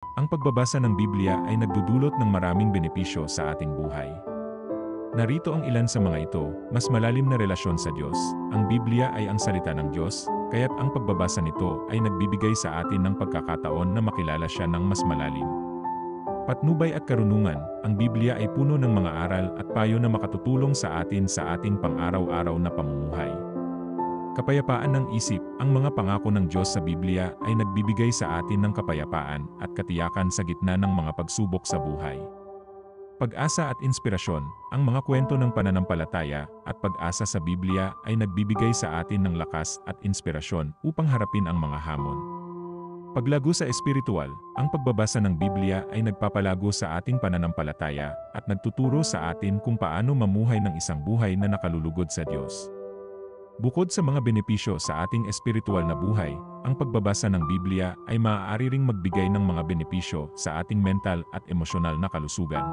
Ang pagbabasa ng Biblia ay nagdudulot ng maraming benepisyo sa ating buhay. Narito ang ilan sa mga ito: mas malalim na relasyon sa Diyos. Ang Biblia ay ang salita ng Diyos, kaya't ang pagbabasa nito ay nagbibigay sa atin ng pagkakataon na makilala siya ng mas malalim. Patnubay at karunungan, ang Biblia ay puno ng mga aral at payo na makatutulong sa atin sa ating pang-araw-araw na pamumuhay. Kapayapaan ng isip, ang mga pangako ng Diyos sa Biblia ay nagbibigay sa atin ng kapayapaan at katiyakan sa gitna ng mga pagsubok sa buhay. Pag-asa at inspirasyon, ang mga kwento ng pananampalataya at pag-asa sa Biblia ay nagbibigay sa atin ng lakas at inspirasyon upang harapin ang mga hamon. Paglago sa espiritual, ang pagbabasa ng Biblia ay nagpapalago sa ating pananampalataya at nagtuturo sa atin kung paano mamuhay ng isang buhay na nakalulugod sa Diyos. Bukod sa mga benepisyo sa ating espiritual na buhay, ang pagbabasa ng Biblia ay maaari ring magbigay ng mga benepisyo sa ating mental at emosyonal na kalusugan.